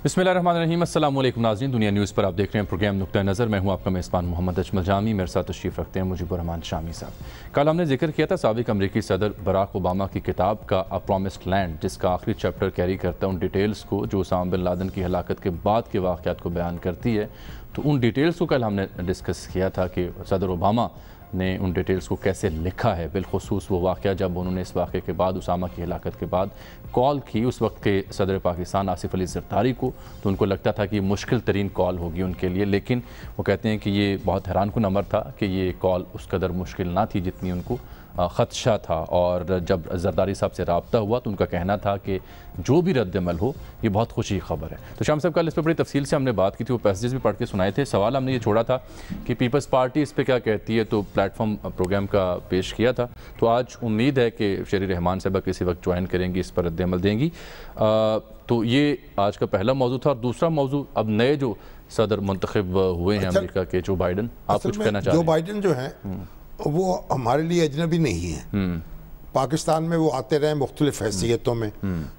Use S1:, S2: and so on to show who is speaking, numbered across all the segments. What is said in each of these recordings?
S1: बिस्मिल्लाहिर्रहमानिर्रहीम। अस्सलाम वालेकुम नाज़रीन, दुनिया न्यूज़ पर आप देख रहे हैं प्रोग्राम नुक्ता नज़र। मैं हूं आपका मेज़बान मोहम्मद अजमल जामी। मेरे साथ तशरीफ़ रखते हैं मुजीबुर रहमान शामी साहब। कल हमने जिक्र किया था साबिक़ अमरीकी सदर बराक ओबामा की किताब का अ प्रॉमिस्ड लैंड, जिसका आखिरी चैप्टर कैरी करता है उन डिटेल्स को जो उसामा बिन लादेन की हलाकत के बाद के वाक़यात को बयान करती है। तो उन डिटेल्स को कल हमने डिस्कस किया था कि सदर ओबामा ने उन डिटेल्स को कैसे लिखा है, बिलखुसूस वो वाक़या जब उन्होंने इस वाक़े के बाद उसामा की हलाकत के बाद कॉल की उस वक्त के सदर पाकिस्तान आसिफ अली ज़रदारी को, तो उनको लगता था कि मुश्किल तरीन कॉल होगी उनके लिए, लेकिन वो कहते हैं कि ये बहुत हैरान कुन अमर था कि ये कॉल उस कदर मुश्किल ना थी जितनी उनको ख़दशा था। और जब ज़रदारी साहब से रब्ता हुआ तो उनका कहना था कि जो भी रद्द-ए-अमल हो ये बहुत खुशी की खबर है। तो शाम साहब कल इस पर बड़ी तफसील से हमने बात की थी, वो पैसेजेस भी पढ़ के सुनाए थे। सवाल हमने ये छोड़ा था कि पीपल्स पार्टी इस पर क्या कहती है, तो प्लेटफॉर्म प्रोग्राम का पेश किया था। तो आज उम्मीद है कि शेरी रहमान साहबा किसी वक्त ज्वाइन करेंगी, इस पर रद्द-ए-अमल देंगी। तो ये आज का पहला मौजू था। और दूसरा मौजू, अब नए जो सदर मुंतखब हुए हैं अमेरिका के, जो बाइडन, आप कुछ कहना चाहते हैं?
S2: जो बाइडन जो हैं वो हमारे लिए अजनबी नहीं है। पाकिस्तान में वो आते रहे मुख्तलिफ हैसियतों में,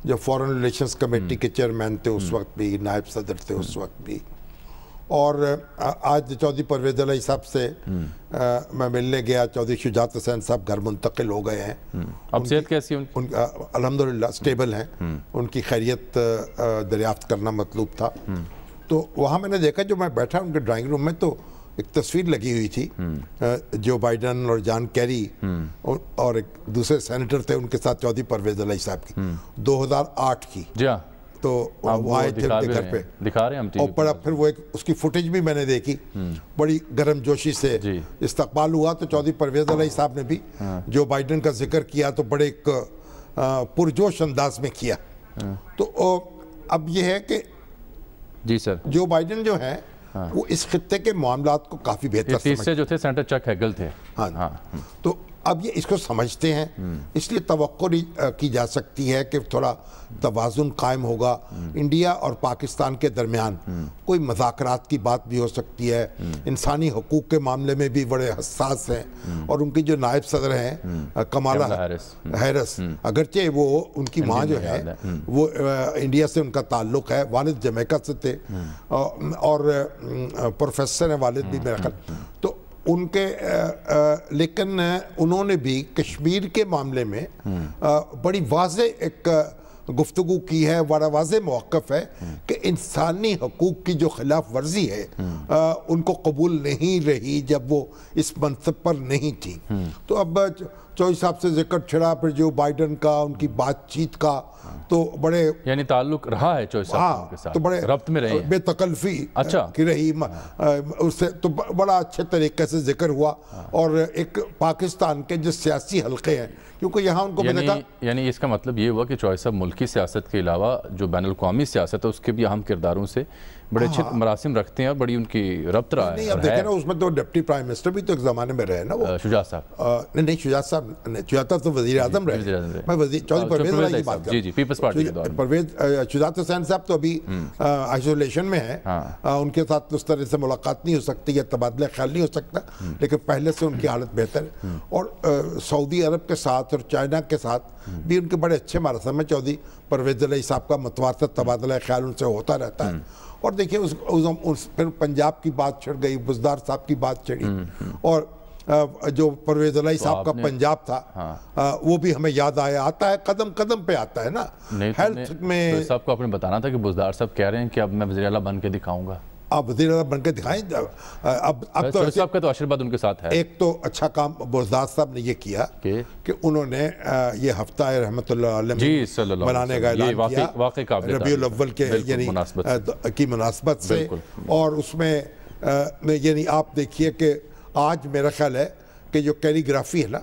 S2: जब फॉरेन रिलेशंस कमेटी के चेयरमैन थे उस वक्त भी, नायब सदर थे उस वक्त भी। और आज चौधरी परवेज़ इलाही साहब से मैं मिलने गया। चौधरी शुजात हुसैन साहब घर मुंतकिल हो गए हैं।
S1: अब सेहत कैसी है उनकी?
S2: अल्हम्दुलिल्लाह स्टेबल हैं। उनकी खैरियत दरियाफ्त करना मतलूब था। तो वहाँ मैंने देखा, जो मैं बैठा उनके ड्राइंग रूम में, तो एक तस्वीर लगी हुई थी जो बाइडन और जॉन कैरी और एक दूसरे सेनेटर थे उनके साथ, चौधरी परवेज़ इलाही साहब की 2008 की।
S1: जी हाँ।
S2: तो वो आए थे उनके घर पे,
S1: दिखा रहे हैं हम।
S2: और बड़ा फिर वो एक उसकी फुटेज भी मैंने देखी, बड़ी गर्म जोशी से इस्तकबाल हुआ। तो चौधरी परवेज़ इलाही साहब ने भी जो बाइडन का जिक्र किया तो बड़े एक पुरजोश अंदाज में किया। तो अब ये है कि
S1: जी सर,
S2: जो बाइडन जो है वो इस खित्ते के मामलात को काफ़ी बेहतर
S1: तीसरे जो थे सेनेटर चक हेगल थे।
S2: हाँ। तो अब ये इसको समझते हैं, इसलिए तवक्को की जा सकती है कि थोड़ा तवाज़ुन कायम होगा इंडिया और पाकिस्तान के दरमियान। कोई मज़ाकरात की बात भी हो सकती है। इंसानी हकूक़ के मामले में भी बड़े हसास हैं। और उनकी जो नायब सदर हैं कमाला हैरिस, अगरचे वो उनकी माँ जो है वो इंडिया से उनका ताल्लुक़ है, वालिद जमैका से थे और प्रोफेसर हैं वालिद भी मेरा ख्याल। तो उनके लेकिन उन्होंने भी कश्मीर के मामले में बड़ी वाज़े एक गुफ्तगू की है, बड़ा वाज़े मौक़िफ़ है कि इंसानी हकूक़ की जो खिलाफ वर्जी है उनको कबूल नहीं रही जब वो इस मनसब पर नहीं थी। तो अब चौधरी साहब से जिक्र छिड़ा, फिर जो बाइडन का उनकी बातचीत का, तो बड़े यानी ताल्लुक रहा है चौधरी साहब के साथ, तो बड़े रब्त में रहे, बेतकल्फ़ी अच्छा की रही उससे, तो बड़ा अच्छे तरीके से जिक्र हुआ। और एक पाकिस्तान के जो सियासी हल्के हैं, क्योंकि यहाँ उनको
S1: यानी इसका मतलब ये हुआ कि चौधरी साहब मुल्की सियासत के अलावा जो बैनुल अक़वामी सियासत है उसके भी अहम किरदारों से बड़े अच्छे मरासिम रखते हैं और बड़ी उनकी रब्त रहा है।
S2: नहीं, अब देखें ना, उसमें तो डिप्टी प्राइम मिनिस्टर भी तो एक ज़माने में रहे ना, वो शुजात साहब। नहीं, शुजात साहब तो वज़ीर आज़म रहे। मैं चौधरी परवेज़ इलाही की बात कर रहा हूँ। पीपल्स पार्टी के दौर में परवेज़ शुजात हुसैन साहब तो अभी आइसोलेशन में है। उनके साथ उस तरह से मुलाकात नहीं हो सकती या तबादला ख्याल नहीं हो सकता, लेकिन पहले से उनकी हालत बेहतर है। और सऊदी अरब के साथ और चाइना के साथ भी उनके बड़े अच्छे मरासिम में चौधरी परवेज़ इलाही साहब का मुतवातिर तबादला ख्याल उनसे होता रहता है। और देखिए फिर पंजाब की बात छिड़ गई, बुज़दार साहब की बात छिड़ी, और जो परवेज़ इलाही साहब का पंजाब था वो भी हमें याद आता है, कदम कदम पे आता है ना। हेल्थ में
S1: साहब को आपने बताना था कि बुज़दार साहब कह रहे हैं कि अब मैं वज़ीर आला बन के दिखाऊंगा।
S2: आप वज़ीर आला बन के दिखाएं। अब तो
S1: साहब का तो आशीर्वाद उनके साथ है।
S2: एक तो अच्छा काम बुज़दार साहब ने ये किया कि उन्होंने ये हफ्ता रहमतुल्लाह अलैह मनाने का ऐलान किया रबीउल अव्वल के यानी की मुनासबत से। और उसमें यानी आप देखिए कि आज मेरा ख्याल है कि जो कैलीग्राफी है ना,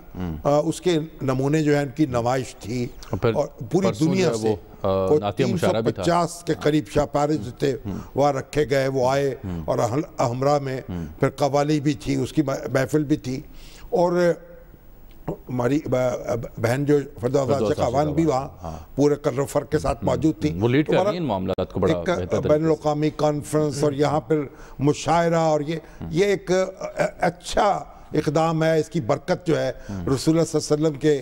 S2: उसके नमूने जो है उनकी नुमाइश थी और पूरी दुनिया से 350 के करीब शाहपारे जो थे वहाँ रखे गए, वो आए। और हमरा में फिर कवाली भी थी, उसकी महफिल भी थी। और हमारी बहन जो फरदान भी वहाँ पूरे कर्रफर के साथ मौजूद थी।
S1: वो लीड कर रही हैं मामलात को बड़ा बेहतर
S2: बैनुल-अक़वामी कॉन्फ्रेंस और यहाँ पर मुशायरा, और ये एक अच्छा इक़दाम है। इसकी बरकत जो है रसूलुल्लाह सल्लल्लाहु अलैहि वसल्लम के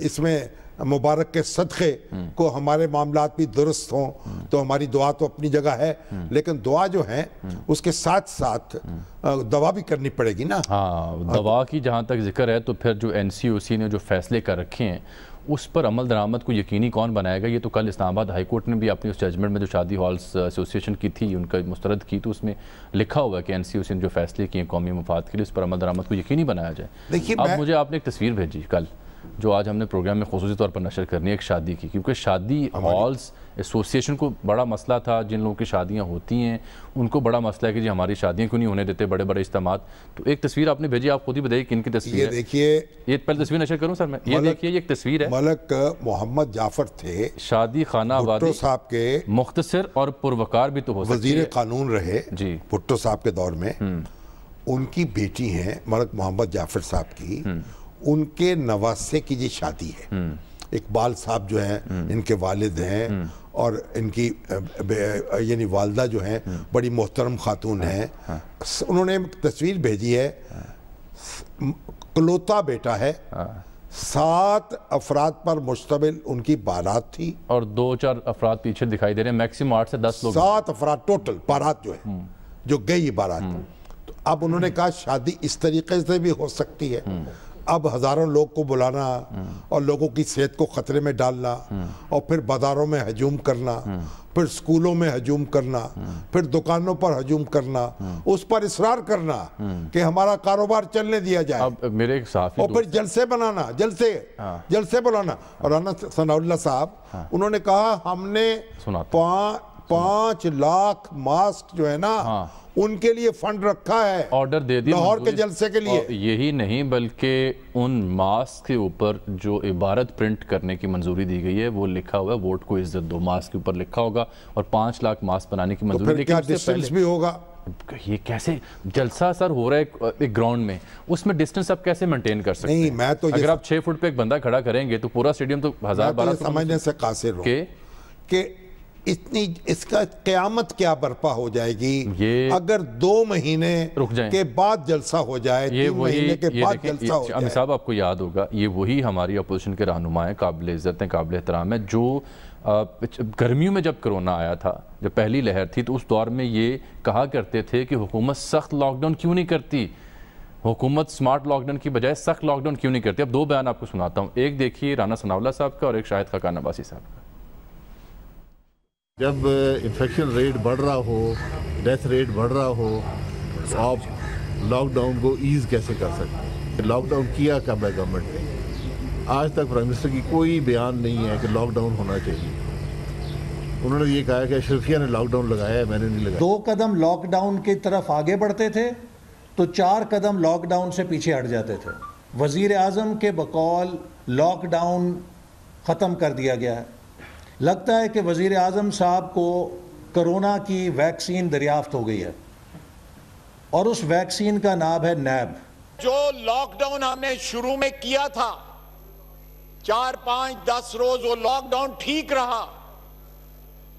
S2: इसमें मुबारक के सदक़े को हमारे मामलात भी दुरुस्त हों, तो हमारी दुआ तो अपनी जगह है, लेकिन दुआ जो है उसके साथ साथ दवा भी करनी पड़ेगी ना।
S1: हाँ, दवा की जहाँ तक जिक्र है तो फिर जो NCOC ने जो फैसले कर रखे हैं उस पर अमल दरामद को यकीनी कौन बनाएगा? ये तो कल इस्लामाबाद हाई कोर्ट ने भी अपनी उस जजमेंट में जो शादी हॉल्स एसोसिएशन की थी उनका मुस्तरद की, तो उसमें लिखा हुआ है कि NCOC ने जो फैसले किए कौमी मफाद के लिए उस पर अमल दरामद को यकीनी बनाया जाए।
S2: देखिए,
S1: अब मुझे आपने एक तस्वीर भेजी कल जो आज हमने प्रोग्राम में खुसूसी तौर पर नशर करनी है, एक शादी की, क्योंकि शादी हॉल्स एसोसिएशन को बड़ा मसला था। जिन लोगों की शादियां होती हैं उनको बड़ा मसला है कि जी हमारी शादियां क्यों नहीं होने देते, बड़े बड़े इज्तिमात। तो एक तस्वीर आपने भेजी, आप खुद ही बताइए किन की तस्वीर
S2: ये
S1: है?
S2: देखिए,
S1: ये पहले तस्वीर नशर करूं सर मैं? ये देखिए, ये एक तस्वीर है।
S2: मलक मोहम्मद जाफर थे,
S1: शादी खाना आबादी
S2: साहब के
S1: मुख्तसर और पुरवकार भी तो हो सकती है,
S2: वजीर कानून रहे जी भुट्टो साहब के दौर में। उनकी बेटी है मलक मोहम्मद जाफर साहब की, उनके नवासे की ये शादी है। इकबाल साहब जो हैं इनके वालिद हैं, और इनकी यानी वालदा जो हैं बड़ी मोहतरम खातून हैं। उन्होंने तस्वीर भेजी है, कलौता बेटा है, 7 अफराद पर मुश्तमिल उनकी बारात थी,
S1: और 2-4 अफराद पीछे दिखाई दे रहे हैं, मैक्सिमम 8 से 10 लोग।
S2: 7 अफराद टोटल बारात जो है, जो गई बारात। तो अब उन्होंने कहा शादी इस तरीके से भी हो सकती है। अब हजारों लोग को बुलाना और लोगों की सेहत को खतरे में डालना, और फिर बाजारों में हजूम करना, फिर स्कूलों में हजूम करना, फिर दुकानों पर हजूम करना, उस पर इसरार करना कि हमारा कारोबार चलने दिया जाए।
S1: अब मेरे एक साथी
S2: और फिर जलसे बनाना, जलसे बुलाना। और राना सनाउल्लाह साहब उन्होंने कहा हमने 5 लाख मास्क जो है ना उनके लिए फंड रखा है,
S1: ऑर्डर दे दिया
S2: लाहौर के जलसे के लिए।
S1: यही नहीं बल्कि उन मास्क के ऊपर जो इबारत प्रिंट करने की मंजूरी दी गई है वो लिखा हुआ है वोट को इज्जत दो, मास्क के ऊपर लिखा होगा, और 5 लाख मास्क बनाने की मंजूरी।
S2: तो फिर क्या डिस्टेंस भी होगा?
S1: ये कैसे जलसा सर हो रहा है एक ग्राउंड में, उसमें डिस्टेंस आप कैसे मेंटेन कर सकते हैं?
S2: नहीं, मैं तो
S1: अगर आप 6 फुट पे एक बंदा खड़ा करेंगे तो पूरा स्टेडियम तो 1000-1200
S2: समझने से कासिर हूं कि इतनी इसका क़यामत क्या बर्पा हो जाएगी अगर 2 महीने
S1: रुक जाएं
S2: के बाद जलसा हो जाए, 3 महीने के बाद जलसा हो जाए।
S1: साहब आपको याद होगा ये वही हमारी अपोजिशन के रहनुमा हैं, काबिल इज्जत हैं, काबिल एहतराम है, जो गर्मियों में जब कोरोना आया था, जब पहली लहर थी, तो उस दौर में ये कहा करते थे कि हुकूमत सख्त लॉकडाउन क्यों नहीं करती, हुकूमत स्मार्ट लॉकडाउन की बजाय सख्त लॉकडाउन क्यों नहीं करती। अब 2 बयान आपको सुनाता हूँ, एक देखिए राना सनाउल्लाह साहब का और एक शाहिद खाकान अब्बासी साहब का।
S3: जब इन्फेक्शन रेट बढ़ रहा हो, डेथ रेट बढ़ रहा हो, तो आप लॉकडाउन को ईज़ कैसे कर सकते हैं? लॉकडाउन किया कब है गवर्नमेंट ने? आज तक प्राइम मिनिस्टर की कोई बयान नहीं है कि लॉकडाउन होना चाहिए। उन्होंने ये कहा कि अशरफिया ने लॉकडाउन लगाया है, मैंने नहीं लगाया।
S4: 2 कदम लॉकडाउन की तरफ आगे बढ़ते थे तो 4 कदम लॉकडाउन से पीछे हट जाते थे। वज़ीर आज़म के बकौल लॉकडाउन ख़त्म कर दिया गया है। लगता है कि वज़ीर आज़म साहब को कोरोना की वैक्सीन दरियाफ्त हो गई है, और उस वैक्सीन का नाम है नैब।
S5: जो लॉकडाउन हमने शुरू में किया था 4, 5, 10 रोज, वो लॉकडाउन ठीक रहा।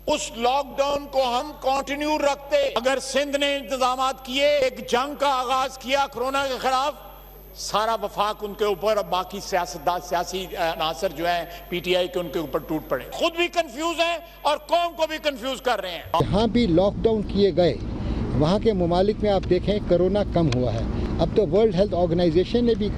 S5: उस लॉकडाउन को हम कंटिन्यू रखते। अगर सिंध ने इंतजाम किए, एक जंग का आगाज किया कोरोना के खिलाफ, सारा वफाक उनके ऊपर, और बाकी सियासी अनासर जो है PTI के उनके ऊपर टूट पड़े। खुद भी कंफ्यूज हैं और कौम को भी कंफ्यूज कर रहे हैं।
S6: जहाँ भी लॉकडाउन किए गए वहाँ के ममालिक में आप देखें कोरोना कम हुआ है। अब तो वर्ल्ड हेल्थ ऑर्गेनाइजेशन ने भी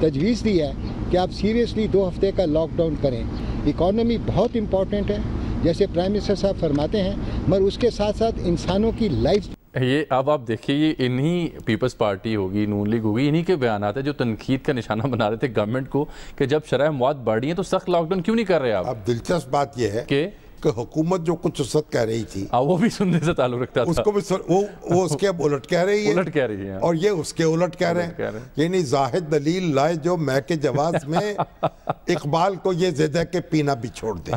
S6: तजवीज़ दी है कि आप सीरियसली 2 हफ्ते का लॉकडाउन करें। इकॉनमी बहुत इम्पॉर्टेंट है, जैसे प्राइम मिनिस्टर साहब फरमाते हैं, मगर उसके साथ साथ इंसानों की लाइफ।
S1: ये अब आप देखिए, ये इन्हीं पीपल्स पार्टी होगी, नून लीग होगी, इन्हीं के बयान आते जो तनकीद का निशाना बना रहे थे गवर्नमेंट को कि जब शरह मौत बढ़ रही है तो सख्त लॉकडाउन क्यों नहीं कर रहे आप?
S2: अब दिलचस्प बात यह है कि हुकूमत जो कुछ उसत कह रही थी,
S1: वो भी सुनने से ताल्लुक रखता था,
S2: उसको भी वो उसके उलट कह रही है,
S1: उलट कह रही है,
S2: और ये उसके उलट कह रहे हैं। यानी जाहिद दलील लाए जो मैं के जवाब में इकबाल को ये ज़िद है कि पीना भी छोड़ दे।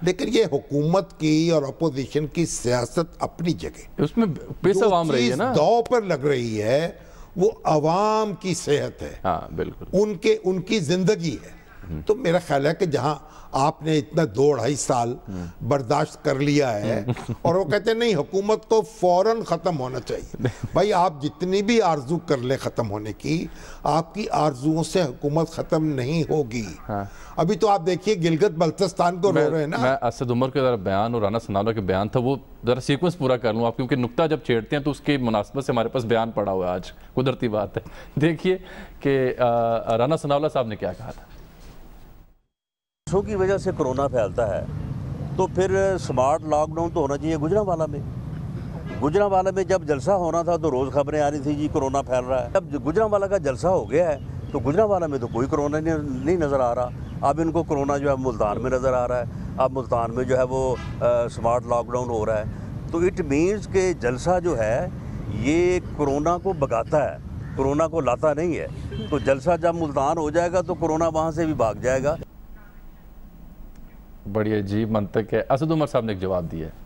S2: लेकिन ये हुकूमत की और अपोजिशन की सियासत अपनी जगह, उसमें
S1: बेसवाम रही है ना,
S2: दांव पर लग रही है, वो अवाम की सेहत है।
S1: हाँ बिल्कुल,
S2: उनकी जिंदगी है। تو میرا خیال ہے کہ جہاں آپ نے اتنا 2-2.5 سال برداشت کر لیا ہے اور وہ کہتے ہیں نہیں حکومت کو فوراً ختم ہونا چاہیے. بھائی آپ جتنی بھی آرزو کر لیں ختم ہونے کی, آپ کی آرزوؤں سے حکومت ختم نہیں ہوگی. ابھی تو آپ دیکھیے گلگت بلتستان کو رو رہے ہیں نا.
S1: میں اسد عمر کے ذرا بیان اور رانا ثناءاللہ کے بیان تھا, وہ ذرا سیکوینس پورا کر لوں آپ, کیونکہ نکتہ جب چھیڑتے ہیں تو اس کی مناسبت سے ہمارے پاس بیان پڑا ہوا ہے آج, قدرتی بات ہے. دیکھیے کہ رانا ثناءاللہ صاحب نے کیا کہا تھا.
S7: کی وجہ سے کرونا پھیلتا ہے تو پھر سمارٹ لاک ڈاؤن تو ہونا چاہیے گجرانوالہ میں. گجرانوالہ میں جب جلسہ ہونا تھا تو روز خبریں آ رہی تھی جی کرونا پھیل رہا ہے. اب گجرانوالہ کا جلسہ ہو گیا ہے تو گجرانوالہ میں تو کوئی کرونا نہیں نظر آ رہا. اب ان کو کرونا جو ہے ملتان میں نظر آ رہا ہے. اب ملتان میں جو ہے وہ سمارٹ لاک ڈاؤن ہو رہا ہے. تو اٹ مینز کہ جلسہ جو ہے یہ کرونا کو بگاتا ہے, کرونا کو لاتا نہیں ہے. تو جلسہ جب ملتان ہو جائے گا تو کرونا وہاں سے بھی بھاگ جائے گا.
S1: بڑی عجیب منطق ہے. اسد عمر صاحب نے ایک جواب دیا ہے.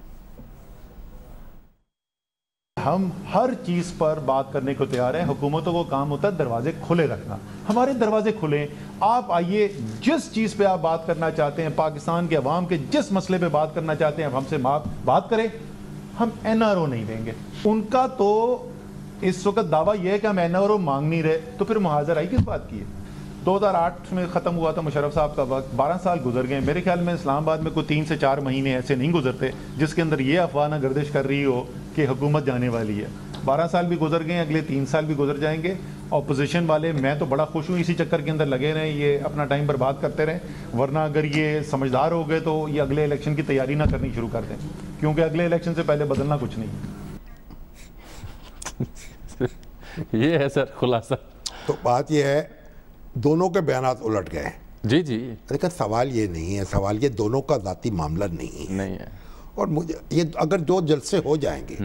S8: ہم ہر چیز پر بات کرنے کو تیار ہیں. حکومتوں کو کام ہوتا ہے دروازے کھلے رکھنا. ہمارے دروازے کھلیں, آپ آئیے, جس چیز پہ آپ بات کرنا چاہتے ہیں, پاکستان کے عوام کے جس مسئلے پہ بات کرنا چاہتے ہیں, ہم سے بات کریں. ہم NRO نہیں دیں گے. ان کا تو اس وقت دعویٰ یہ ہے کہ ہم NRO مانگ نہیں رہے, تو پھر محاذر آئی کس بات کی ہے. 2008 میں ختم ہوا تھا مشرف صاحب کا وقت, 12 سال گزر گئے. میرے خیال میں اسلام آباد میں کوئی 3 سے 4 مہینے ایسے نہیں گزرتے جس کے اندر یہ افواہ نہ گردش کر رہی ہو کہ حکومت جانے والی ہے. 12 سال بھی گزر گئے, اگلے 3 سال بھی گزر جائیں گے. اپوزیشن والے, میں تو بڑا خوش ہوں اسی چکر کے اندر لگے رہیں, یہ اپنا ٹائم برباد کرتے رہیں. ورنہ اگر یہ سمجھدار ہو گئے تو یہ اگلے الیکشن کی تیاری نہ کرنی شروع کر دیں, کیونکہ اگلے الیکشن سے پہلے بدلنا کچھ نہیں.
S1: یہ ہے سر خلاصہ.
S2: تو بات یہ ہے دونوں کے بیانات الٹ گئے.
S1: جی جی,
S2: لیکن سوال یہ نہیں ہے, سوال یہ دونوں کا ذاتی معاملہ نہیں ہے. اور مجھے یہ اگر جو جلسے ہو جائیں گے,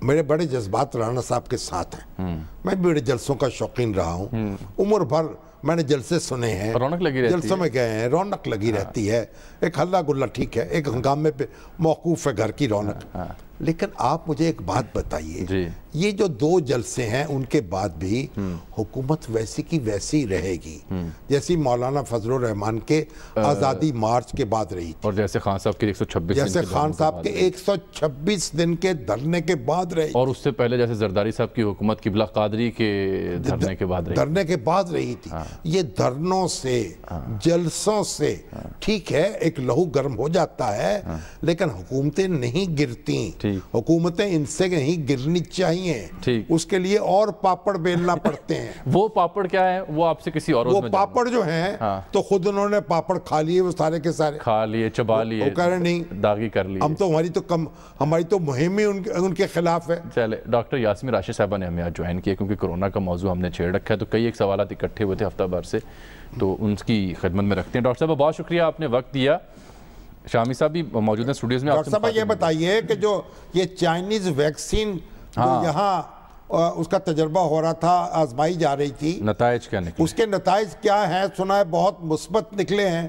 S2: میرے بڑے جذبات رانا صاحب کے ساتھ ہیں. میں بھی بڑے جلسوں کا شوقین رہا ہوں, عمر بھر میں نے جلسے سنے ہیں,
S1: رونق لگی رہتی ہے,
S2: جلسوں میں گئے ہیں, رونق لگی رہتی ہے. ایک ہلا گلا ٹھیک ہے, ایک ہنگامے پہ موقوف ہے گھر کی رونق. لیکن آپ مجھے ایک بات بتائیے, یہ جو 2 جلسے ہیں ان کے بعد بھی حکومت ویسی کی ویسی رہے گی جیسی مولانا فضل الرحمان کے آزادی مارچ کے بعد رہی تھی,
S1: اور جیسے خان صاحب کے 126
S2: جیسے خان صاحب کے 126 دن کے دھرنے کے بعد رہی,
S1: اور اس سے پہلے جیسے زرداری صاحب کی حکومت قبلہ قادری کے دھرنے کے بعد رہی تھی. یہ دھرنوں سے, جلسوں سے ٹھیک ہے ایک لہو گرم ہو جاتا ہے, لیکن حکومتیں نہیں گرتی. حکومتیں ان سے نہیں گرنی چاہیے, اس کے لیے اور پاپڑ بیلنا پڑتے ہیں. وہ پاپڑ کیا ہے وہ آپ سے کسی اور
S2: وہ پاپڑ جو ہیں تو خود انہوں نے پاپڑ کھا لیے, وہ سارے کے سارے
S1: کھا لیے, چبا لیے,
S2: وہ کہہ رہے نہیں
S1: داغی کر لیے.
S2: ہم تو ہماری تو مہم ہی ان کے خلاف ہے.
S1: چلے, ڈاکٹر یاسمین راشد صاحبہ نے ہمیں آج جوائن کیا کیونکہ کرونا کا موضوع ہم نے چھیڑ رکھا ہے, تو کئی ایک سوالات اکٹھے ہوئے تھے ہفتہ بھر سے, تو ان کی خدمت میں رکھتے ہیں. ڈاکٹر صاحب بہت شکریہ, آپ نے وقت دیا. شامی صاحب بھی موجود ہیں اسٹوڈیوز میں.
S2: ڈاکٹر صاحب یہ بتائیے کہ جو یہ چائنیز ویکسین یہاں اس کا تجربہ ہو رہا تھا, آزمائی جا رہی تھی,
S1: نتائج کیا نکلے,
S2: اس کے نتائج کیا ہیں؟ سنا ہے بہت مثبت نکلے ہیں,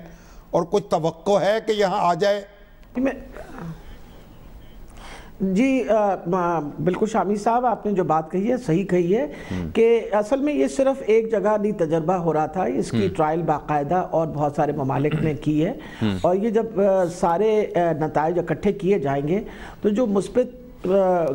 S2: اور کچھ توقع ہے کہ یہاں آ جائے.
S9: جی بالکل شامی صاحب, آپ نے جو بات کہی ہے صحیح کہی ہے کہ اصل میں یہ صرف ایک جگہ نہیں تجربہ ہو رہا تھا, اس کی ٹرائل باقاعدہ اور بہت سارے ممالک نے کی ہے, اور یہ جب سارے نتائج اکٹھے کیے جائیں گے تو جو مثبت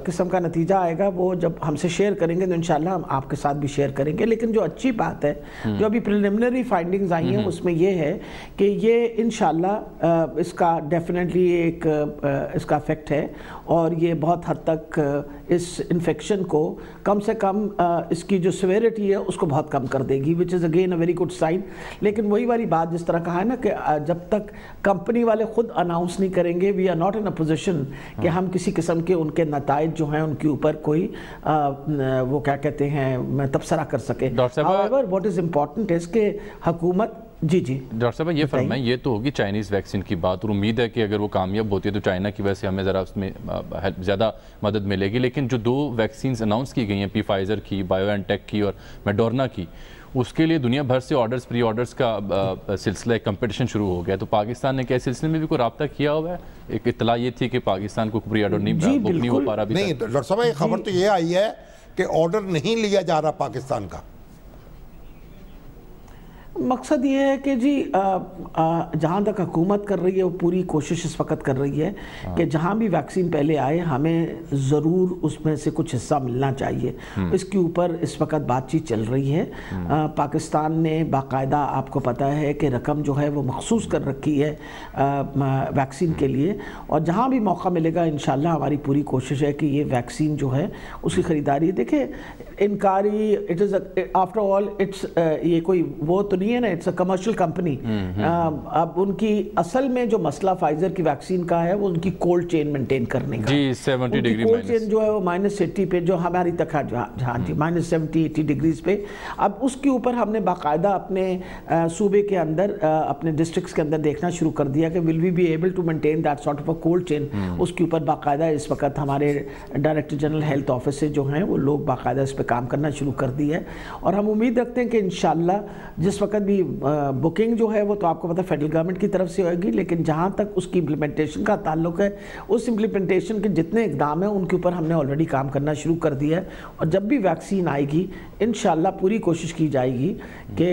S9: قسم کا نتیجہ آئے گا وہ جب ہم سے شیئر کریں گے تو انشاءاللہ ہم آپ کے ساتھ بھی شیئر کریں گے. لیکن جو اچھی بات ہے, جو ابھی پریلیمنری فائنڈنگز آئی ہیں, اس میں یہ ہے کہ یہ انشاءاللہ اس کا ڈیفینیٹلی ایک اس کا افیکٹ ہے, اور یہ بہت حد تک اس انفیکشن کو کم سے کم اس کی جو سیویرٹی ہے اس کو بہت کم کر دے گی, which is again a very good sign. لیکن وہی والی بات جس طرح کہا ہے نا کہ جب تک کمپنی والے خود اناؤنس نہیں کریں گے, we are not in a position کہ ہم کسی قسم کے ان کے نتائج جو ہیں ان کے اوپر کوئی وہ کیا کہتے ہیں تبصرہ کر سکے. However, what is important is کہ حکومت جی
S1: ڈاکٹر صاحب یہ فرمائیں, یہ تو ہوگی چائنیز ویکسین کی بات, اور امید ہے کہ اگر وہ کامیاب ہوتی ہے تو چائنا کی وجہ سے ہمیں ذرا اس میں زیادہ مدد ملے گی. لیکن جو 2 ویکسینز اناؤنس کی گئی ہیں, پی فائزر کی, بایو این ٹیک کی اور میڈورنا کی, اس کے لیے دنیا بھر سے آرڈرز, پری آرڈرز کا سلسلہ کمپٹیشن شروع ہو گیا. تو پاکستان نے کیا سلسلے میں بھی کوئی رابطہ کیا ہوا ہے؟ ایک اطلاع یہ تھی کہ پاکستان کو پری آرڈر نہیں ہو پا رہا.
S2: نہیں ڈاکٹر صاحب, یہ خبر تو یہ آئی ہے کہ آرڈر نہیں لیا جا رہا پاکستان کا.
S9: مقصد یہ ہے کہ جی جہاں تک حکومت کر رہی ہے وہ پوری کوشش اس وقت کر رہی ہے کہ جہاں بھی ویکسین پہلے آئے ہمیں ضرور اس میں سے کچھ حصہ ملنا چاہیے. اس کے اوپر اس وقت بات چیت چل رہی ہے. پاکستان نے باقاعدہ آپ کو پتہ ہے کہ رقم جو ہے وہ مخصوص کر رکھی ہے ویکسین کے لیے, اور جہاں بھی موقع ملے گا انشاءاللہ ہماری پوری کوشش ہے کہ یہ ویکسین جو ہے اس کی خریداری. دیکھیں انکاری it is after all it's یہ کوئی وہ تو نہیں ہے نا, اٹس اے کمرشل کمپنی. اب ان کی اصل میں جو مسئلہ فائزر کی ویکسین کا ہے وہ ان کی کولڈ چین مینٹین کرنے کا.
S1: جی 70 ڈگری
S9: کولڈ چین جو ہے وہ -80 پہ جو ہماری تک ہے, ہاں جی -70-80 ڈگریز پہ. اب اس کے اوپر ہم نے باقاعدہ اپنے صوبے کے اندر اپنے ڈسٹرکٹس کے اندر دیکھنا شروع کر دیا کہ will we be able to maintain that sort of a cold chain. اس کے اوپر باقاعدہ اس وقت ہمارے ڈائریکٹر جنرل ہیلتھ آفس سے جو ہیں وہ لوگ باقاعدہ اس پہ کام کرنا شروع کر دی ہے, اور ہم امید رکھتے ہیں کہ انشاءاللہ جس وقت بھی بکنگ جو ہے وہ تو آپ کو پتہ ہے فیڈرل گورنمنٹ کی طرف سے ہوئے گی, لیکن جہاں تک اس کی امپلیمنٹیشن کا تعلق ہے اس امپلیمنٹیشن کے جتنے اقدام ہیں ان کے اوپر ہم نے آلریڈی کام کرنا شروع کر دیا ہے. اور جب بھی ویکسین آئے گی انشاءاللہ پوری کوشش کی جائے گی کہ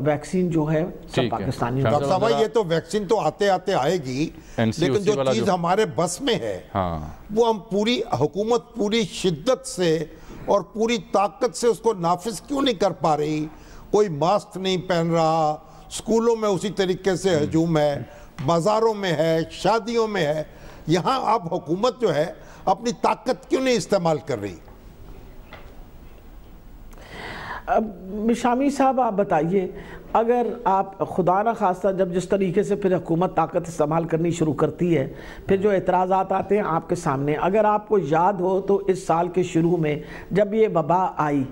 S9: ویکسین جو ہے سب پاکستانی.
S2: ڈاکٹر صاحب یہ تو ویکسین تو آتے آتے آئے گی, لیکن جو چیز ہمارے بس میں ہے وہ ہم پوری حکومت پوری شدت سے اور پوری طاقت سے اس کو نافذ کیوں نہیں کر پا رہی؟ کوئی ماسک نہیں پہن رہا, سکولوں میں اسی طریقے سے ہجوم ہے, بازاروں میں ہے, شادیوں میں ہے. یہاں آپ حکومت جو ہے اپنی طاقت کیوں نہیں استعمال کر رہی؟
S9: شامی صاحب آپ بتائیے, اگر آپ خدا نہ خواستہ جب جس طریقے سے پھر حکومت طاقت استعمال کرنی شروع کرتی ہے, پھر جو اعتراضات آتے ہیں آپ کے سامنے, اگر آپ کو یاد ہو تو اس سال کے شروع میں جب یہ وبا آئی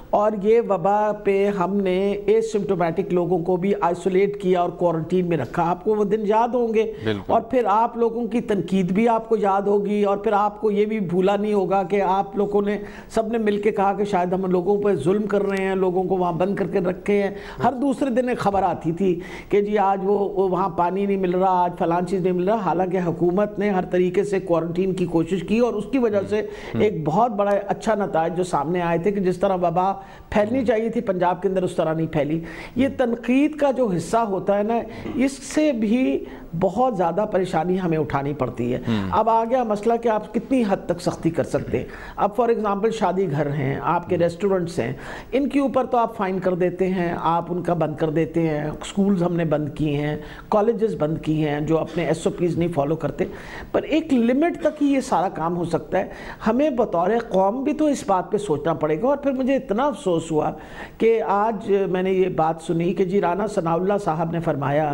S9: اور یہ وبا پہ ہم نے ایسمپٹومیٹک لوگوں کو بھی آئسولیٹ کیا اور کوارنٹین میں رکھا, آپ کو وہ دن یاد ہوں گے. اور پھر آپ لوگوں کی تنقید بھی آپ کو یاد ہوگی, اور پھر آپ کو یہ بھی بھولا نہیں ہوگا کہ آپ لوگوں نے سب نے مل کے کہا کہ شاید ہم لوگوں پہ ظلم کر رہے ہیں, لوگوں کو وہاں بند کر کے رکھے ہیں. ہر دوسرے دن ایک خبر آتی تھی کہ جی آج وہ وہاں پانی نہیں مل رہا, آج فلان چیز نہیں مل رہا. حالانکہ حکومت نے ہر طریقے سے کوارنٹین کی کوشش کی, اور اس کی وجہ سے ایک بہت بڑا اچھا نتائج جو سامنے آئے تھے کہ جس طرح وبا پھیلنی چاہیے تھی پنجاب کے اندر اس طرح نہیں پھیلی. یہ تنقید کا جو حصہ ہوتا ہے نا, اس سے بھی بہت زیادہ پریشانی ہمیں اٹھانی پڑتی ہے. اب آ گیا مسئلہ کہ آپ کتنی حد تک سختی کر سکتے ہیں. اب فار ایگزامپل شادی گھر ہیں, آپ کے ریسٹورنٹس ہیں, ان کے اوپر تو آپ فائن کر دیتے ہیں, آپ ان کا بند کر دیتے ہیں. سکولز ہم نے بند کیے ہیں, کالجز بند کیے ہیں جو اپنے SOPs نہیں فالو کرتے, پر ایک لمٹ تک ہی یہ سارا کام ہو سکتا ہے. ہمیں بطور قوم بھی تو اس بات پہ سوچنا پڑے گا. اور پھر مجھے اتنا افسوس ہوا کہ آج میں نے یہ بات سنی کہ جی رانا ثناء اللہ صاحب نے فرمایا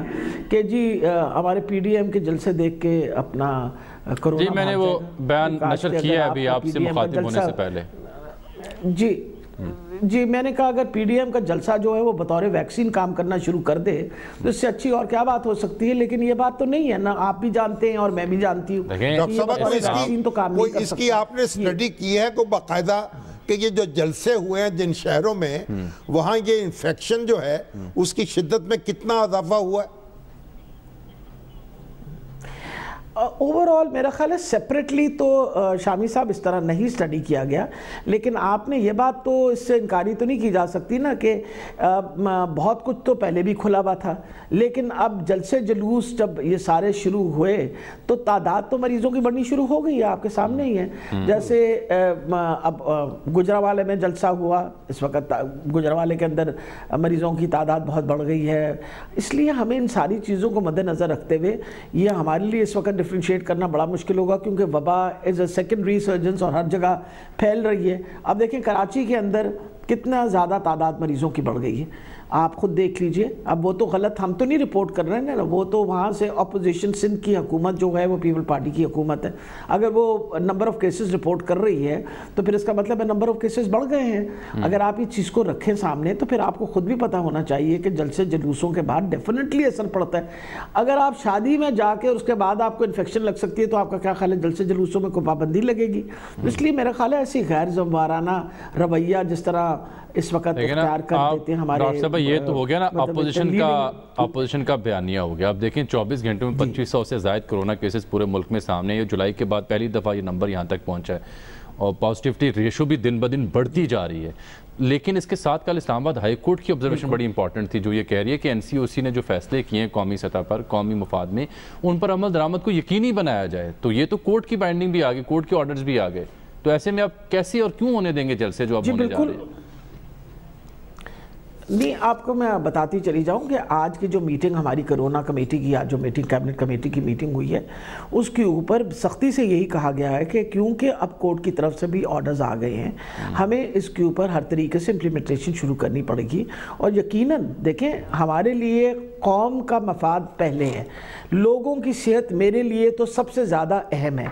S9: کہ جی ہمارے PDM کے جلسے دیکھ کے اپنا کرونا.
S1: جی میں نے وہ بیان نشر کیا ہے ابھی آپ سے مخاطب ہونے سے پہلے.
S9: جی میں نے کہا اگر PDM کا جلسہ جو ہے وہ بطور ویکسین کام کرنا شروع کر دے تو اس سے اچھی اور کیا بات ہو سکتی ہے. لیکن یہ بات تو نہیں ہے نا, آپ بھی جانتے ہیں اور میں بھی جانتی ہوں.
S2: اس کی آپ نے اسٹڈی کی ہے کو باقاعدہ کہ یہ جو جلسے ہوئے ہیں جن شہروں میں, وہاں یہ انفیکشن جو ہے اس کی شدت میں کتنا اضافہ ہوا ہے؟
S9: اوورآل میرا خیال ہے سیپریٹلی تو شامی صاحب اس طرح نہیں اسٹڈی کیا گیا, لیکن آپ نے یہ بات تو اس سے انکاری تو نہیں کی جا سکتی نا کہ بہت کچھ تو پہلے بھی کھلا ہوا تھا, لیکن اب جلسے جلوس جب یہ سارے شروع ہوئے تو تعداد تو مریضوں کی بڑھنی شروع ہو گئی ہے, آپ کے سامنے ہی ہے. جیسے اب گجرانوالے میں جلسہ ہوا, اس وقت گجرانوالے کے اندر مریضوں کی تعداد بہت بڑھ گئی ہے. اس لیے ہمیں ان ساری چیزوں کو مد نظر رکھتے ہوئے یہ ہمارے لیے اس وقت ڈفرینشیٹ کرنا بڑا مشکل ہوگا, کیونکہ وبا از اے سیکنڈری ریسرجنس اور ہر جگہ پھیل رہی ہے. اب دیکھیں کراچی کے اندر کتنا زیادہ تعداد مریضوں کی بڑھ گئی ہے, آپ خود دیکھ لیجئے. اب وہ تو غلط ہم تو نہیں رپورٹ کر رہے ہیں نا, وہ تو وہاں سے اپوزیشن سندھ کی حکومت جو ہے وہ پیپل پارٹی کی حکومت ہے. اگر وہ نمبر آف کیسز رپورٹ کر رہی ہے تو پھر اس کا مطلب ہے نمبر آف کیسز بڑھ گئے ہیں. اگر آپ اس چیز کو رکھیں سامنے تو پھر آپ کو خود بھی پتہ ہونا چاہیے کہ جلسے جلوسوں کے بعد ڈیفینیٹلی اثر پڑتا ہے. اگر آپ شادی میں جا کے اس کے بعد آپ کو انفیکشن لگ سکتی ہے تو آپ کا کیا خیال ہے جلسے جلوسوں میں کوئی پابندی لگے گی؟ اس لیے میرا خیال ہے ایسی غیر ذمہ رویہ جس طرح اس وقت اختیار کر دیتے ہیں ہمارے.
S1: ڈاکٹر صاحب یہ تو ہو گیا نا اپوزیشن کا بیانیہ ہو گیا. اب دیکھیں 24 گھنٹوں میں 2500 سے زائد کرونا کیسز پورے ملک میں سامنے ہیں. جولائی کے بعد پہلی دفعہ یہ نمبر یہاں تک پہنچا ہے. اور پازیٹیوٹی ریشو بھی دن بدن بڑھتی جا رہی ہے. لیکن اس کے ساتھ کل اسلام آباد ہائی کورٹ کی آبزرویشن بڑی امپورٹنٹ تھی جو یہ کہہ رہی ہے کہ این سی او سی نے جو فیصلے کیے ہیں قومی سطح پر قومی مفاد میں ان پر عمل درآمد کو یقینی بنایا جائے. تو یہ تو کورٹ کی بائنڈنگ بھی آ گئی, کورٹ کے آرڈرز بھی آ گئے, تو ایسے میں آپ کیسے اور کیوں ہونے دیں گے جلسے جو اب ہونے جا رہے ہیں؟
S9: نہیں, آپ کو میں بتاتی چلی جاؤں کہ آج کی جو میٹنگ ہماری کرونا کمیٹی کی, آج جو میٹنگ کیبنٹ کمیٹی کی میٹنگ ہوئی ہے, اس کے اوپر سختی سے یہی کہا گیا ہے کہ کیونکہ اب کورٹ کی طرف سے بھی آرڈرز آ گئے ہیں, ہمیں اس کے اوپر ہر طریقے سے امپلیمنٹیشن شروع کرنی پڑے گی. اور یقیناً دیکھیں, ہمارے لیے قوم کا مفاد پہلے ہے, لوگوں کی صحت میرے لیے تو سب سے زیادہ اہم ہے.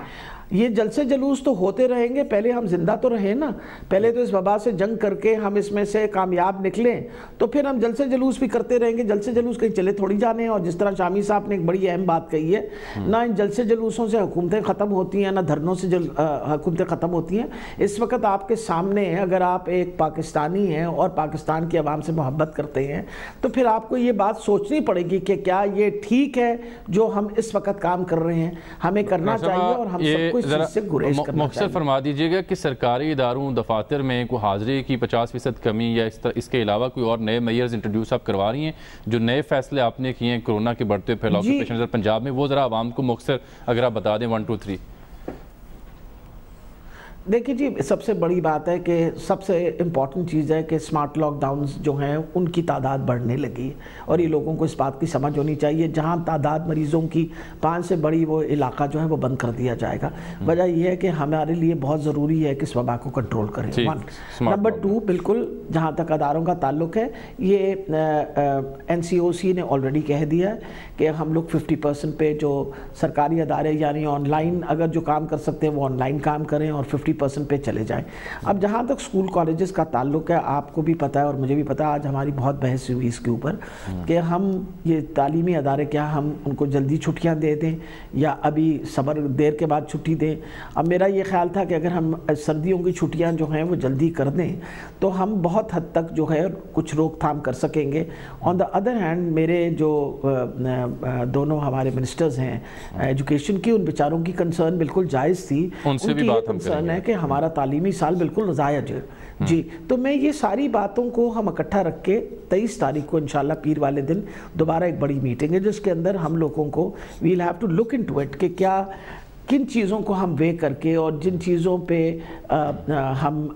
S9: یہ جلسے جلوس تو ہوتے رہیں گے, پہلے ہم زندہ تو رہیں نا, پہلے تو اس وبا سے جنگ کر کے ہم اس میں سے کامیاب نکلیں, تو پھر ہم جلسے جلوس بھی کرتے رہیں گے. جلسے جلوس کہیں چلے تھوڑی جانے ہیں. اور جس طرح شامی صاحب نے ایک بڑی اہم بات کہی ہے, نہ ان جلسے جلوسوں سے حکومتیں ختم ہوتی ہیں, نہ دھرنوں سے حکومتیں ختم ہوتی ہیں. اس وقت آپ کے سامنے ہے, اگر آپ ایک پاکستانی ہیں اور پاکستان کی عوام سے محبت کرتے ہیں, تو پھر آپ کو یہ بات سوچنی پڑے گی کہ کیا یہ ٹھیک ہے جو ہم اس وقت کام کر رہے ہیں. ہمیں کرنا چاہیے اور ہم سب کو اس چیز سے گریز کرنا چاہیے.
S1: مختصر فرما دیجئے گا کہ سرکاری اداروں دفاتر میں کوئی حاضری کی 50% کمی یا اس کے علاوہ کوئی اور نئے میئرز انٹروڈیوس آپ کروا رہی ہیں, جو نئے فیصلے آپ نے کیے ہیں کرونا کے بڑھتے پھیلاؤ کے پیش نظر پنجاب میں, وہ ذرا عوام کو مختصر اگر آپ بتا دیں 1 2 3.
S9: دیکھیں جی, سب سے بڑی بات ہے کہ سب سے امپورٹنٹ چیز ہے کہ سمارٹ لاک ڈاؤنز جو ہیں ان کی تعداد بڑھنے لگی, اور یہ لوگوں کو اس بات کی سمجھ ہونی چاہیے. جہاں تعداد مریضوں کی 5 سے بڑی وہ علاقہ جو ہے وہ بند کر دیا جائے گا. وجہ یہ ہے کہ ہمارے لیے بہت ضروری ہے کہ اس وبا کو کنٹرول کریں. نمبر 2, بالکل جہاں تک اداروں کا تعلق ہے, یہ این سی او سی نے آلریڈی کہہ دیا ہے کہ ہم لوگ 50% پہ جو سرکاری ادارے یعنی آن لائن اگر جو کام کر سکتے ہیں وہ آن لائن کام کریں, اور 50% پہ چلے جائیں. اب جہاں تک اسکول کالجز کا تعلق ہے, آپ کو بھی پتہ ہے اور مجھے بھی پتہ ہے, آج ہماری بہت بحث ہوئی اس کے اوپر کہ ہم یہ تعلیمی ادارے کیا ہم ان کو جلدی چھٹیاں دے دیں یا ابھی صبر دیر کے بعد چھٹی دیں. اب میرا یہ خیال تھا کہ اگر ہم سردیوں کی چھٹیاں جو ہیں وہ جلدی کر دیں تو ہم بہت حد تک جو ہے کچھ روک تھام کر سکیں گے. آن دا ادر ہینڈ میرے جو دونوں ہمارے منسٹرز ہیں ایجوکیشن کی, ان بیچاروں کی کنسرن بالکل جائز تھی.
S1: ان سے بھی بات ہم
S9: کنسرن ہے کہ ہمارا تعلیمی سال بالکل ضائع جی. تو میں یہ ساری باتوں کو ہم اکٹھا رکھ کے 23 تاریخ کو انشاءاللہ پیر والے دن دوبارہ ایک بڑی میٹنگ ہے جس کے اندر ہم لوگوں کو we'll have to look into it کہ کیا کن چیزوں کو ہم وے کر کے اور جن چیزوں پہ ہم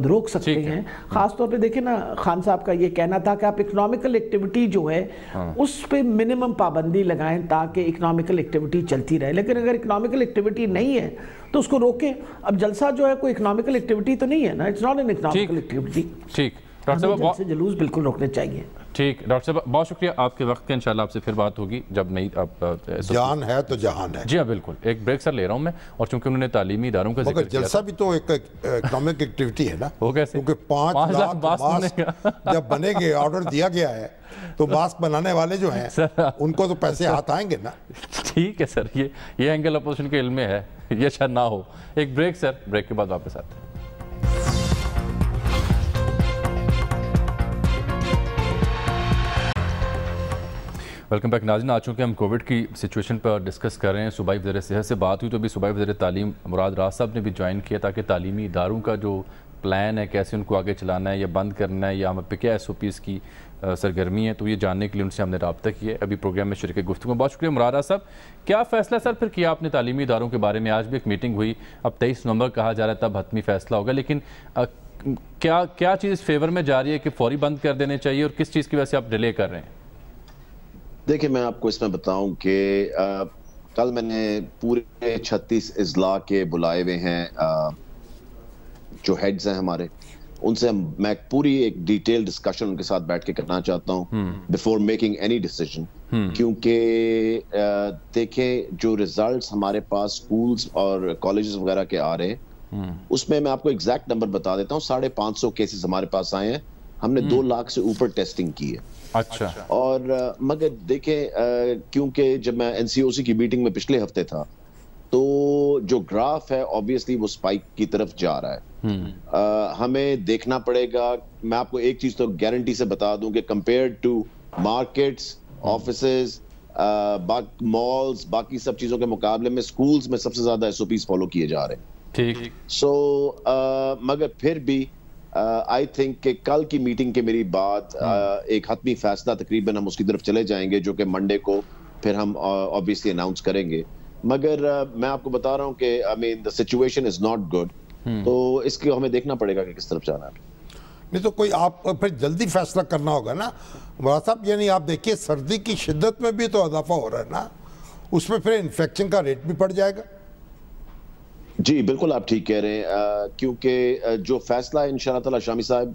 S9: روک سکتے ہیں. خاص طور پہ دیکھیں نا, خان صاحب کا یہ کہنا تھا کہ آپ اکنامیکل ایکٹیویٹی جو ہے اس پہ منیمم پابندی لگائیں تاکہ اکنامیکل ایکٹیویٹی چلتی رہے. لیکن اگر اکنامیکل ایکٹیویٹی نہیں ہے تو اس کو روکیں. اب جلسہ جو ہے کوئی اکنامیکل ایکٹیویٹی تو نہیں ہے نا, it's not an economical activity.
S1: ٹھیک ڈاکٹر صاحب,
S9: جلسے جلوس بالکل روکنے چاہیے.
S1: ٹھیک ڈاکٹر صاحب, بہت شکریہ آپ کے وقت کا. انشاءاللہ آپ سے پھر بات ہوگی جب نئی
S2: جان ہے تو جہان ہے.
S1: جی ہاں بالکل. ایک بریک سر لے رہا ہوں میں, اور چونکہ انہوں نے تعلیمی اداروں کا ذکر کیا,
S2: جلسہ بھی تو ایک اکنامک ایکٹیویٹی ہے نا.
S1: وہ کیسے؟
S2: کیونکہ 5 لاکھ ماسک جب بنے گے, آرڈر دیا گیا ہے, تو ماسک بنانے والے جو ہیں ان کو تو پیسے ہاتھ آئیں گے نا.
S1: ٹھیک ہے سر, یہ اینگل اپوزیشن کے علم میں ہے, یہ شاید نہ ہو. ایک بریک سر, بریک کے بعد واپس آتے ہیں. ویلکم بیک ناظرین. آج چونکہ ہم کووڈ کی سچویشن پر ڈسکس کر رہے ہیں, صوبائی وزیر صحت سے بات ہوئی تو ابھی صوبائی وزیر تعلیم مراد راز صاحب نے بھی جوائن کیا تاکہ تعلیمی اداروں کا جو پلان ہے کیسے ان کو آگے چلانا ہے یا بند کرنا ہے یا ہم پہ کیا SOPs کی سرگرمی ہے, تو یہ جاننے کے لیے ان سے ہم نے رابطہ کیا ہے. ابھی پروگرام میں شرکت گفتگو. بہت شکریہ مراد راز صاحب. کیا فیصلہ سر پھر کیا آپ نے تعلیمی اداروں کے بارے میں؟ آج بھی ایک میٹنگ ہوئی, اب 23 نومبر کہا جا رہا ہے تب حتمی فیصلہ ہوگا, لیکن کیا چیز اس فیور میں جا رہی ہے کہ فوری بند کر دینے چاہیے, اور کس چیز کی وجہ سے آپ ڈیلے کر رہے ہیں؟
S10: دیکھیں, میں آپ کو اس میں بتاؤں کہ کل میں نے پورے 36 اضلاع کے بلائے ہوئے ہیں جو ہیڈز ہیں ہمارے, ان سے میں پوری ایک ڈیٹیل ڈسکشن ان کے ساتھ بیٹھ کے کرنا چاہتا ہوں بیفور میکنگ اینی ڈیسیجن. کیونکہ دیکھیں جو ریزلٹس ہمارے پاس سکولز اور کالجز وغیرہ کے آ رہے ہیں, اس میں آپ کو ایگزیکٹ نمبر بتا دیتا ہوں. 550 کیسز ہمارے پاس آئے ہیں, ہم نے 2 لاکھ سے اوپر ٹیسٹنگ کی ہے.
S1: اچھا.
S10: اور مگر دیکھیں, کیونکہ جب میں NCOC کی میٹنگ میں پچھلے ہفتے تھا تو جو گراف ہے obviously وہ سپائک کی طرف جا رہا ہے. ہمیں دیکھنا پڑے گا. میں آپ کو ایک چیز تو گارنٹی سے بتا دوں کہ compared to markets, offices, malls, باقی سب چیزوں کے مقابلے میں سکولز میں سب سے زیادہ SOPs فالو کیے جا رہے ہیں.
S1: ठीक।
S10: सो मगर फिर भी आई थिंक कि कल की मीटिंग के मेरी बाद एक हतमी फैसला तकरीबन हम उसकी तरफ चले जाएंगे, जो कि मंडे को फिर हम ऑब्वियसली अनाउंस करेंगे। मगर मैं आपको बता रहा हूँ कि I mean the situation is not good, तो इसको हमें देखना पड़ेगा कि किस तरफ जाना है।
S2: नहीं तो कोई आप फिर जल्दी फैसला करना होगा ना मुराद साहब, यानी आप देखिए सर्दी की शिद्दत में भी तो इजाफा हो रहा है ना, उसमें फिर इन्फेक्शन का रेट भी बढ़ जाएगा।
S10: जी बिल्कुल आप ठीक कह रहे हैं, क्योंकि जो फैसला इंशाअल्लाह ताला शामी साहब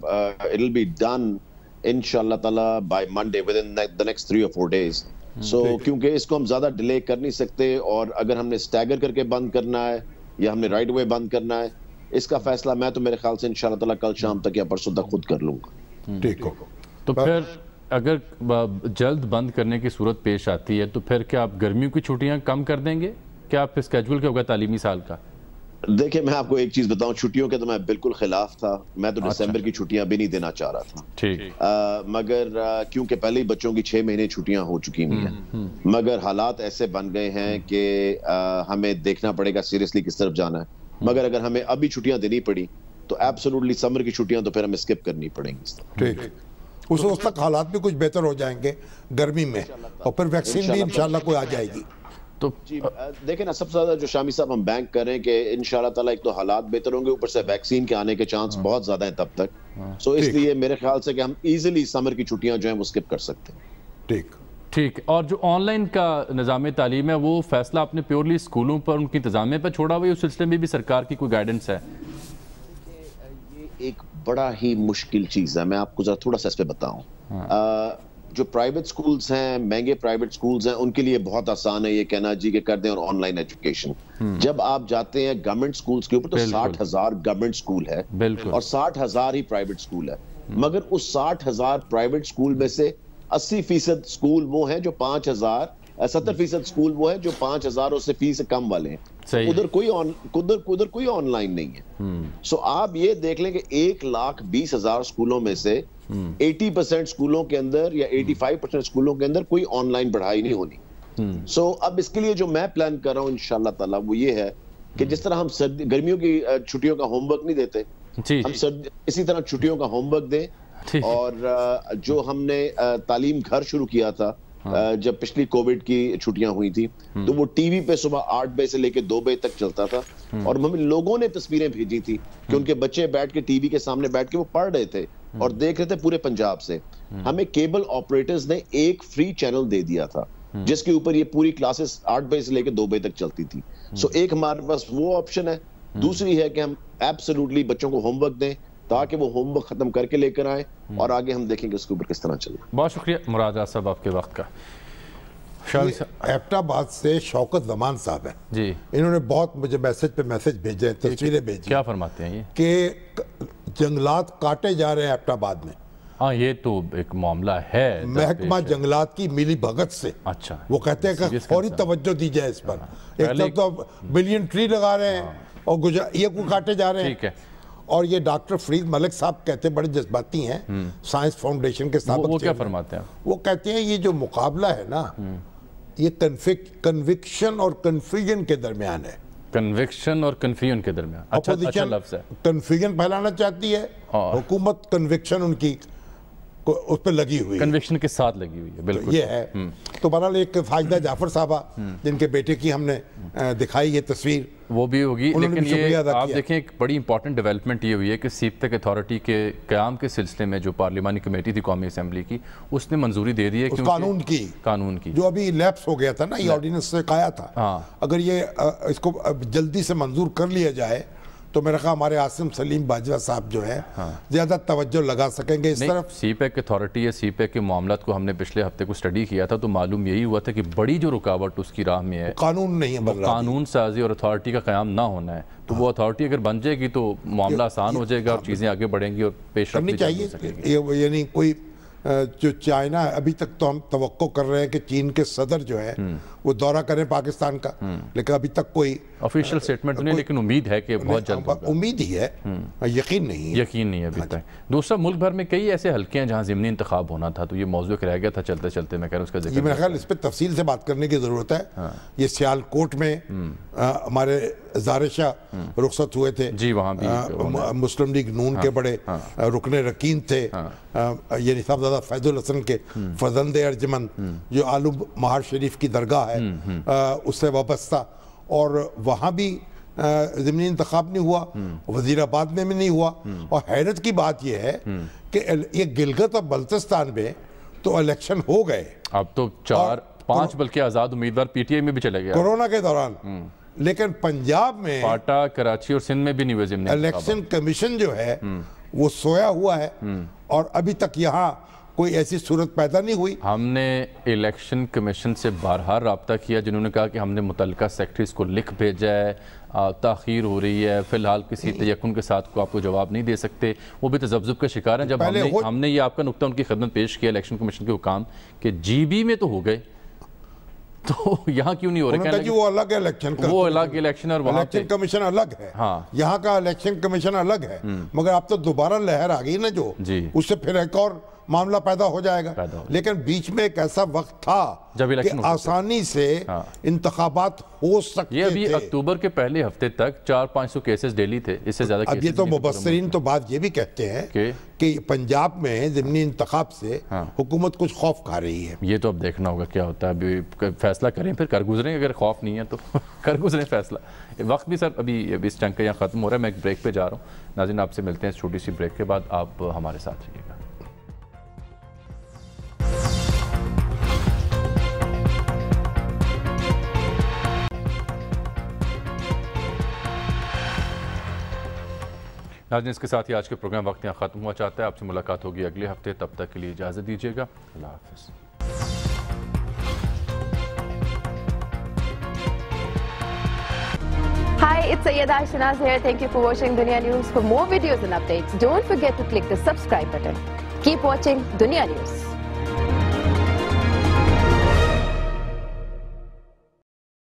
S10: इट विल बी डन इंशाअल्लाह ताला by Monday with in the next 3 or 4 days। सो क्योंकि इसको हम ज्यादा डिले कर नहीं सकते, और अगर हमने स्टैगर करके बंद करना है या हमने राइट वे बंद करना है, इसका फैसला मैं तो मेरे ख्याल से इंशाअल्लाह ताला कल शाम तक या परसों तक खुद कर लूंगा।
S2: ठीक हो
S1: तो फिर अगर जल्द बंद करने की सूरत पेश आती है तो फिर क्या आप गर्मियों की छुट्टियां कम कर देंगे? क्या आप स्केड्यूल क्या होगा तालीमी साल का?
S10: देखिए मैं आपको एक चीज बताऊं, छुट्टियों के तो मैं बिल्कुल खिलाफ था, मैं तो दिसंबर की छुट्टियां भी नहीं देना चाह रहा था।
S1: ठीक।
S10: मगर क्योंकि पहले ही बच्चों की 6 महीने छुट्टियां हो चुकी हुई हैं, मगर हालात ऐसे बन गए हैं कि हमें देखना पड़ेगा सीरियसली किस तरफ जाना है। मगर अगर हमें अभी छुट्टियां देनी पड़ी तो एब्सोल्युटली समर की छुट्टियां तो फिर हमें स्किप करनी पड़ेंगी।
S2: ठीक, उस तक हालात भी कुछ बेहतर हो जाएंगे गर्मी में, और फिर वैक्सीन भी इंशाल्लाह कोई आ जाएगी।
S10: तो जी देखें ना, सबसे ज्यादा जो शामी साहब हम बैंक कर रहे हैं कि इंशाल्लाह ताला एक तो हालात बेहतर होंगे, ऊपर से वैक्सीन के आने के चांस बहुत ज्यादा हैं तब तक। सो इसलिए मेरे ख्याल से कि हम इजीली समर की छुट्टियां जो हैं वो स्किप कर सकते हैं।
S2: ठीक
S1: ठीक। और जो ऑनलाइन का निज़ाम तालीम है वो फैसला आपने प्योरली स्कूलों पर उनकी इंतजामिया पर छोड़ा हुआ है, उस सिलसिले में भी सरकार की कोई गाइडेंस है?
S10: ये एक बड़ा ही मुश्किल चीज है, मैं आपको जरा थोड़ा सा इस पे बताऊं। जो प्राइवेट स्कूल्स हैं, महंगे प्राइवेट स्कूल्स हैं, उनके लिए बहुत आसान है ये कहना जी कि कर दें और ऑनलाइन एजुकेशन। जब आप जाते हैं गवर्नमेंट स्कूल्स के ऊपर तो 60,000 गवर्नमेंट स्कूल है और 60,000 ही प्राइवेट स्कूल है। मगर उस 60,000 प्राइवेट स्कूल में से 80% स्कूल वो हैं जो 5,000, 70% स्कूल वो है जो 5,000 उससे फीस कम वाले हैं। उधर कोई ऑनलाइन नहीं है। सो आप ये देख लें कि 1,20,000 स्कूलों में से 80% स्कूलों के अंदर या 85% स्कूलों के अंदर कोई ऑनलाइन पढ़ाई नहीं होनी। सो अब इसके लिए जो मैं प्लान कर रहा हूँ इंशाल्लाह ताला वो ये है कि जिस तरह हम गर्मियों की छुट्टियों का होमवर्क नहीं देते, हम इसी तरह छुट्टियों का होमवर्क दें। और जो हमने तालीम घर शुरू किया था जब पिछली कोविड की छुट्टियां हुई थी, तो वो टीवी पे सुबह 8 बजे से लेकर 2 बजे तक चलता था, और हमें लोगों ने तस्वीरें भेजी थी कि उनके बच्चे बैठ के टीवी के सामने बैठ के वो पढ़ रहे थे और देख रहे थे पूरे पंजाब से। हमें केबल ऑपरेटर्स ने एक फ्री चैनल दे दिया था जिसके ऊपर ये पूरी क्लासेस 8 बजे से लेकर 2 बजे तक चलती थी। सो एक हमारे पास वो ऑप्शन है। दूसरी है कि हम एब्सोल्युटली बच्चों को होमवर्क दें ताकि वो होमवर्क खत्म करके लेकर आए, और आगे हम देखेंगे उसके ऊपर किस तरह चले।
S1: बहुत शुक्रिया मुराद साहब आपके वक्त का।
S2: एबटाबाद से शौकत जमान साहब हैं
S1: जी,
S2: इन्होंने बहुत मुझे मैसेज पे मैसेज भेजे, तस्वीरें भेजी।
S1: क्या फरमाते हैं ये?
S2: कि जंगलात काटे जा रहे हैं एबटाबाद में।
S1: हाँ ये तो एक मामला है
S2: महकमा जंगलात की मिली भगत से।
S1: अच्छा,
S2: वो कहते हैं कि फौरी तवज्जो दी जाए इस पर। एक तरफ तो बिलियन ट्री लगा रहे हैं और गुजरात ये को काटे जा रहे हैं।
S1: ठीक है।
S2: और ये डॉक्टर फरीद मलिक साहब कहते हैं, बड़े जज्बाती हैं, साइंस फाउंडेशन के साथ।
S1: वो क्या फरमाते हैं?
S2: वो कहते हैं ये जो मुकाबला है ना, ये कन्विक्शन और कन्फ्यूजन के दरमियान है।
S1: कन्विक्शन और कन्फ्यूजन के दरमियान। अच्छा लफ्ज़ है।
S2: कन्फ्यूजन फैलाना चाहती है, हुकूमत कन्विक्शन उनकी उस पर लगी हुई,
S1: कन्विक्शन के साथ लगी हुई है। बिल्कुल
S2: ये है। तो बहरहाल एक फाजिदा जाफर साहबा जिनके बेटे की हमने दिखाई ये तस्वीर,
S1: वो भी होगी। लेकिन ये आप देखें एक बड़ी इंपॉर्टेंट डेवलपमेंट ये हुई है कि सीपैक अथॉरिटी के क़याम के सिलसिले में जो पार्लिमानी कमेटी थी कौमी असम्बली की, उसने मंजूरी दे दी है कि कानून की जो अभी लैप्स हो गया था ना, ये ऑर्डिनेंस से आया था। अगर ये इसको जल्दी से मंजूर कर लिया जाए तो मेरा ख्याल हमारे आसिम सलीम बाजवा साहब जो है ज्यादा तवज्जो लगा सकेंगे इस तरफ। सीपैक अथॉरिटी या सीपैक के मामलात को हमने पिछले हफ्ते को स्टडी किया था, तो मालूम यही हुआ था कि बड़ी जो रुकावट उसकी राह में है
S2: कानून नहीं है,
S1: कानून साजी और अथॉरिटी का क़याम ना होना है। तो वो अथॉरिटी अगर बन जाएगी तो मामला आसान हो जाएगा और चीज़ें आगे बढ़ेंगी और पेशरफ्त
S2: करनी चाहिए। यानी कोई जो चाइना, अभी तक तो हम तवक्को कर रहे हैं कि चीन के सदर जो है वो दौरा करें पाकिस्तान का, लेकिन अभी तक कोई
S1: ऑफिशियल स्टेटमेंट नहीं, लेकिन उम्मीद है कि बहुत जल्द होगा।
S2: उम्मीद ही है, यकीन नहीं है।
S1: यकीन नहीं है अभी तक। दूसरा, मुल्क भर में कई ऐसे हल्के हैं जहाँ ज़िमनी इंतखाब होना था, तो ये मौजूद रह गया था चलते चलते, मैं कह रहा हूँ उसका जिक्र।
S2: मेरा ख्याल इस पर तफसील से बात करने की ज़रूरत है। ये सियालकोट में हमारे ज़ाहिर शाह रुखसत हुए थे
S1: जी, वहाँ भी
S2: मुस्लिम लीग नून के बड़े रुकने रकीन थे, यानी साहबजादा फैजुल हसन के फजंद अर्जमन जो आलू महार शरीफ की दरगाह है उससे वाबस्ता, और वहाँ भी ज़िमनी इंतखाब नहीं हुआ, वज़ीराबाद में भी नहीं हुआ। और हैरत की बात यह है कि ये गिलगित और बल्तिस्तान में तो इलेक्शन हो गए,
S1: अब तो 4-5 बल्कि आज़ाद उम्मीदवार पीटीआई में भी चले गए
S2: कोरोना के दौरान, लेकिन पंजाब में
S1: पाटा, कराची और सिंध में भी नहीं हुए ज़िमनी।
S2: इलेक्शन कमीशन जो है वो सोया हुआ है और अभी तक यहाँ कोई ऐसी सूरत पैदा नहीं हुई।
S1: हमने इलेक्शन कमीशन से बारहा रब्ता किया, जिन्होंने कहा कि हमने मुतल्लिका सेक्रेटरीज को लिख भेजा है, ताख़ीर हो रही है, फिलहाल किसी तयक्कुन के साथ को आपको जवाब नहीं दे सकते। वो भी तजब्जुब का शिकार हैं। जब हमने ये आपका नुक्ता उनकी खिदमत पेश किया इलेक्शन कमीशन के हुकाम कि जीबी में तो हो गए, तो यहाँ क्यों नहीं हो रहे?
S2: वो अलग है इलेक्शन,
S1: वो अलग इलेक्शन और वहाँ
S2: इलेक्शन कमीशन अलग है।
S1: हाँ,
S2: यहाँ का इलेक्शन कमीशन अलग है, मगर अब तो दोबारा लहर आ गई ना जो, उससे फिर एक और मामला पैदा हो जाएगा। लेकिन बीच में एक ऐसा वक्त था
S1: जब
S2: कि आसानी से इंतखाबात हो सकते थे।
S1: ये अभी अक्टूबर के पहले हफ्ते तक 400-500 केसेस डेली थे, इससे ज्यादा
S2: अब ये तो मुबस्सिरीन तो बात ये भी कहते हैं कि पंजाब में ज़िमनी इंतखाब से हुकूमत कुछ खौफ खा रही है।
S1: ये तो अब देखना होगा क्या होता है। अभी फैसला करें फिर कर गुजरें, अगर खौफ नहीं है तो कर गुजरें फैसला। वक्त भी सर अभी इस चंक का यहाँ ख़त्म हो रहा है, मैं एक ब्रेक पे जा रहा हूँ। नाज़रीन, आपसे मिलते हैं इस छोटी सी ब्रेक के बाद, आप हमारे साथ रहिएगा। नाज़रीन, इसके साथ ही आज के प्रोग्राम वक्त यहाँ ख़त्म हुआ चाहता है। आपसे मुलाकात होगी अगले हफ्ते, तब तक के लिए इजाज़त दीजिएगा। अल्लाह हाफ़िज़।
S11: Hi, it's Sayyeda Shanaz here. Thank you for watching Dunya News. For more videos and updates, don't forget to click the subscribe button. Keep watching Dunya News.